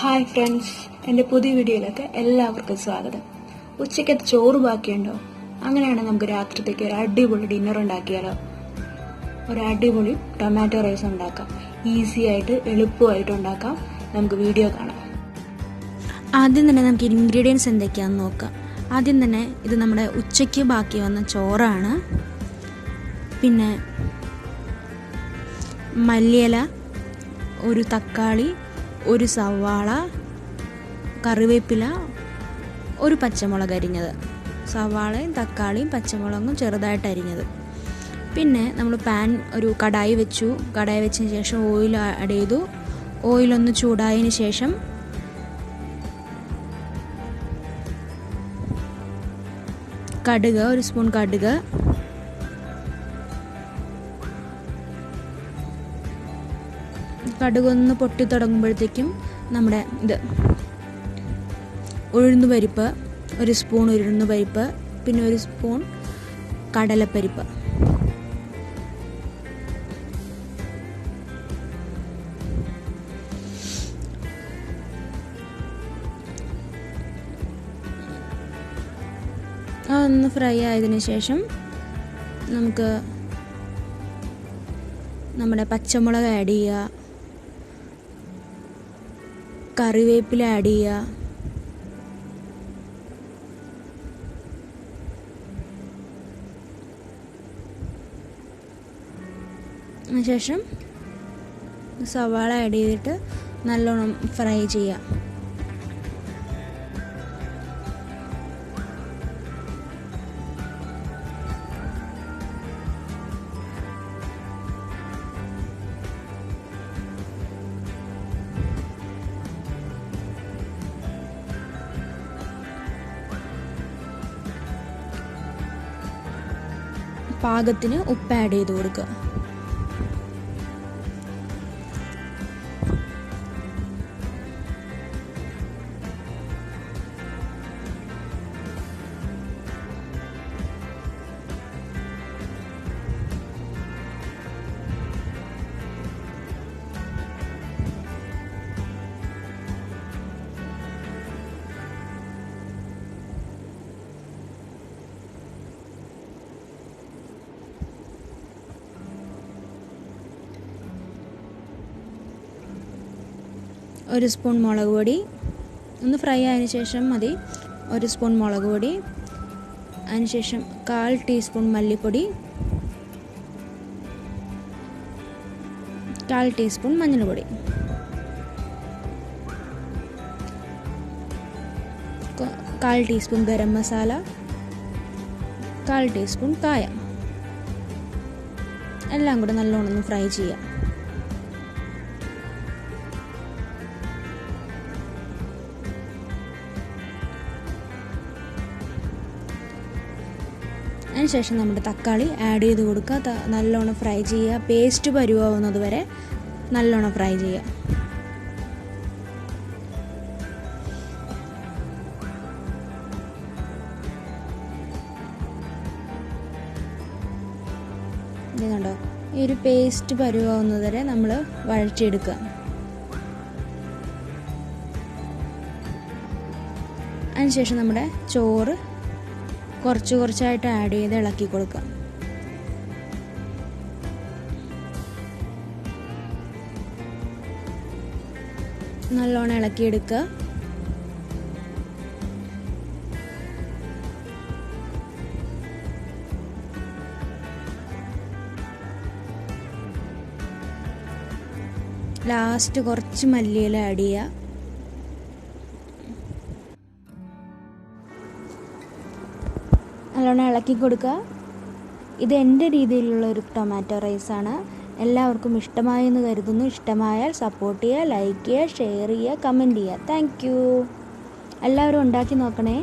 Hi friends, എൻ്റെ പുതിയ വീഡിയോയിലേക്ക് എല്ലാവർക്കും സ്വാഗതം. ഉച്ചയ്ക്കത്തെ ചോറ് ബാക്കിയുണ്ടോ? അങ്ങനെയാണെങ്കിൽ നമുക്ക് രാത്രിത്തേക്ക് ഒരു അടിപൊളി ഡിന്നർ ഉണ്ടാക്കിയാലോ? ഒരു അടിപൊളി ടൊമാറ്റോ റൈസ് ഉണ്ടാക്കാം. ഈസി ആയിട്ട് എളുപ്പമായിട്ട് ഉണ്ടാക്കാം. നമുക്ക് വീഡിയോ കാണാം. ആദ്യം തന്നെ നമുക്ക് ഇൻഗ്രീഡിയൻസ് എന്തൊക്കെയാണെന്ന് നോക്കാം. ആദ്യം തന്നെ ഇത് നമ്മുടെ ഉച്ചയ്ക്ക് ബാക്കി വന്ന ചോറാണ്. പിന്നെ മല്ലിയില, ഒരു തക്കാളി, ഒരു സവാള, കറിവേപ്പില, ഒരു പച്ചമുളക് അരിഞ്ഞത്. സവാളയും തക്കാളിയും പച്ചമുളകും ചെറുതായിട്ട് അരിഞ്ഞത്. പിന്നെ നമ്മൾ ഒരു കടായി വെച്ചു. കടായി വെച്ചതിന് ശേഷം ഓയിൽ ആഡ് ചെയ്തു. ഓയിലൊന്ന് ചൂടായതിന് ശേഷം കടുക്, ഒരു സ്പൂൺ കടുക്, കടുകൊന്ന് പൊട്ടി തുടങ്ങുമ്പോഴത്തേക്കും നമ്മുടെ ഉഴുന്നുപരിപ്പ്, ഒരു സ്പൂൺ ഉഴുന്നുപരിപ്പ്, പിന്നെ ഒരു സ്പൂൺ കടലപ്പരിപ്പ്, അതൊന്ന് ഫ്രൈ ആയതിനു ശേഷം നമുക്ക് നമ്മുടെ പച്ചമുളക് ആഡ് ചെയ്യുക, കറിവേപ്പില ആഡ് ചെയ്യുക, അതിനുശേഷം സവാള ആഡ് ചെയ്തിട്ട് നല്ലോണം ഫ്രൈ ചെയ്യുക. പാകത്തിന് ഉപ്പ് ആഡ് ചെയ്ത് കൊടുക്കുക. ഒരു സ്പൂൺ മുളക് പൊടി, ഒന്ന് ഫ്രൈ ആയതിനു ശേഷം മതി. ഒരു സ്പൂൺ മുളക് പൊടി, അതിനുശേഷം 1/4 ടീസ്പൂൺ മല്ലിപ്പൊടി, 1/4 ടീസ്പൂൺ മഞ്ഞൾപ്പൊടി, 1/4 ടീസ്പൂൺ ഗരം മസാല, 1/4 ടീസ്പൂൺ കായം. എല്ലാം കൂടെ നല്ലോണം ഒന്ന് ഫ്രൈ ചെയ്യാം. അതിനുശേഷം നമ്മുടെ തക്കാളി ആഡ് ചെയ്ത് കൊടുക്കുക. നല്ലോണം ഫ്രൈ ചെയ്യുക. പേസ്റ്റ് പരുവാവുന്നത് വരെ നല്ലോണം ഫ്രൈ ചെയ്യുക. ഇതുണ്ടോ, ഈ ഒരു പേസ്റ്റ് പരുവാവുന്നത് വരെ നമ്മൾ വഴറ്റിയെടുക്കുക. അതിനുശേഷം നമ്മുടെ ചോറ് കുറച്ച് കുറച്ചായിട്ട് ആഡ് ചെയ്ത് ഇളക്കി കൊടുക്കുക. നല്ലോണം ഇളക്കിയെടുക്കുക. ലാസ്റ്റ് കുറച്ച് മല്ലിയില ആഡ് ചെയ്യുക. നല്ലോണം ഇളക്കി കൊടുക്കുക. ഇത് എൻ്റെ രീതിയിലുള്ള ഒരു ടൊമാറ്റോ റൈസാണ്. എല്ലാവർക്കും ഇഷ്ടമായെന്ന് കരുതുന്നു. ഇഷ്ടമായാൽ സപ്പോർട്ട് ചെയ്യുക, ലൈക്ക് ചെയ്യുക, ഷെയർ ചെയ്യുക, കമൻറ്റ് ചെയ്യുക. Thank you. എല്ലാവരും ഉണ്ടാക്കി നോക്കണേ.